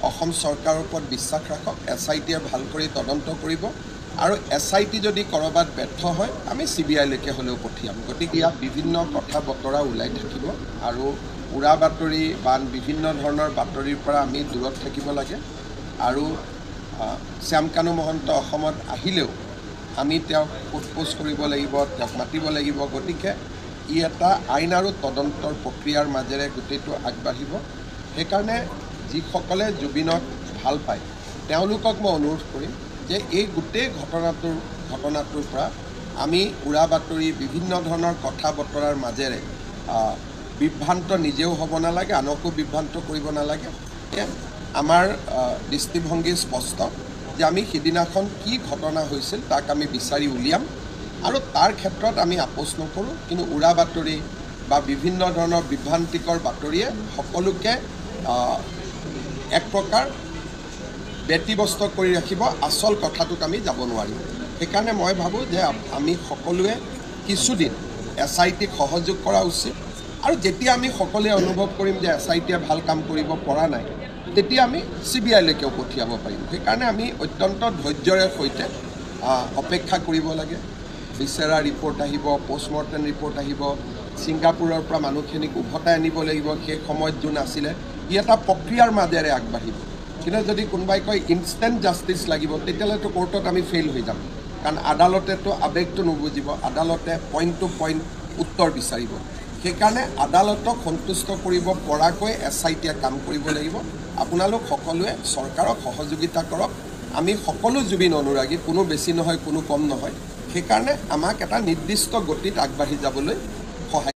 অসম চৰকাৰৰ ওপৰত বিশ্বাস ৰাখক SITয়ে ভাল কৰি তদন্ত কৰিব আৰু SIT যদি কৰবাত ব্যৰ্থ হয় আমি CBI লৈকে হলেও পঠিয়াম গতিকে ইয়াত বিভিন্ন কথা বতৰা ওলাই থাকিব আৰু উৰা বাতৰি বা বিভিন্ন ধৰণৰ বাতৰিৰ পৰা আমি দূৰত থাকিব লাগে আৰু শ্যামকানু মহন্ত অসমত আহিলেও আমি তেওঁক সোধপোছ কৰিব লাগিব তেওঁক মাতিব লাগিব গতিকে ই এটা আইন আৰু তদন্তৰ প্ৰক্ৰিয়াৰ মাজেৰে গোটেইটো আগবাঢ়িব সেইকাৰণে যিসকলে জুবিনক ভাল পায় তেওঁলোকক মই অনুৰোধ কৰিম যে এই গোটেই ঘটনাটোৰ পৰা আমি উৰা বাতৰি বিভিন্ন ধৰণৰ কথা বতৰাৰ মাজেৰে বিভ্ৰান্ত নিজেও হ'ব নালাগে আনকো বিভ্ৰান্ত কৰিব নালাগে আমাৰ দৃষ্টিভংগী স্পষ্ট যে আমি সিদিনাখন কি ঘটনা হৈছিল তাক আমি বিচাৰি উলিয়াম আৰু তাৰ ক্ষেত্ৰত আমি আপোচ নকৰোঁ কিন্তু উৰা বাতৰি বা বিভিন্ন ধৰণৰ বিভ্ৰান্তিকৰ বাতৰিয়ে সকলোকে এক প্ৰকাৰ ব্যতিব্যস্ত কৰি ৰাখিব আচল কথাটোক আমি যাব নোৱাৰিম সেইকাৰণে মই ভাবোঁ যে আমি সকলোৱে কিছুদিন SITক সহযোগ কৰা উচিত আৰু যেতিয়া আমি সকলোৱে অনুভৱ কৰিম যে SITয়ে ভাল কাম কৰিব পৰা নাই তেতিয়া আমি CBI লৈকেও পঠিয়াব পাৰিম সেইকাৰণে আমি অত্যন্ত ধৈৰ্যৰে সৈতে অপেক্ষা কৰিব লাগে ভিছেৰা ৰিপৰ্ট আহিব পোষ্টমৰ্টেম ৰিপৰ্ট আহিব ছিংগাপুৰৰ পৰা মানুহখিনিক উভতাই আনিব লাগিব সেই সময়ত যোন আছিলে ই এটা প্ৰক্ৰিয়াৰ মাজেৰে আগবাঢ়িব কিন্তু যদি কোনোবাই কয় ইনষ্টেণ্ট জাষ্টিছ লাগিব তেতিয়াহ'লেতো কোৰ্টত আমি ফেইল হৈ যাম কাৰণ আদালতেতো আৱেগটো নুবুজিব আদালতে পইণ্ট টু পইণ্ট উত্তৰ বিচাৰিব সেইকাৰণে আদালতক সন্তুষ্ট কৰিব পৰাকৈ SITয়ে কাম কৰিব লাগিব আপোনালোক সকলোৱে চৰকাৰক সহযোগিতা কৰক আমি সকলো জুবিন অনুৰাগী কোনো বেছি নহয় কোনো কম নহয় সেইকাৰণে আমাক এটা নিৰ্দিষ্ট গতিত আগবাঢ়ি যাবলৈ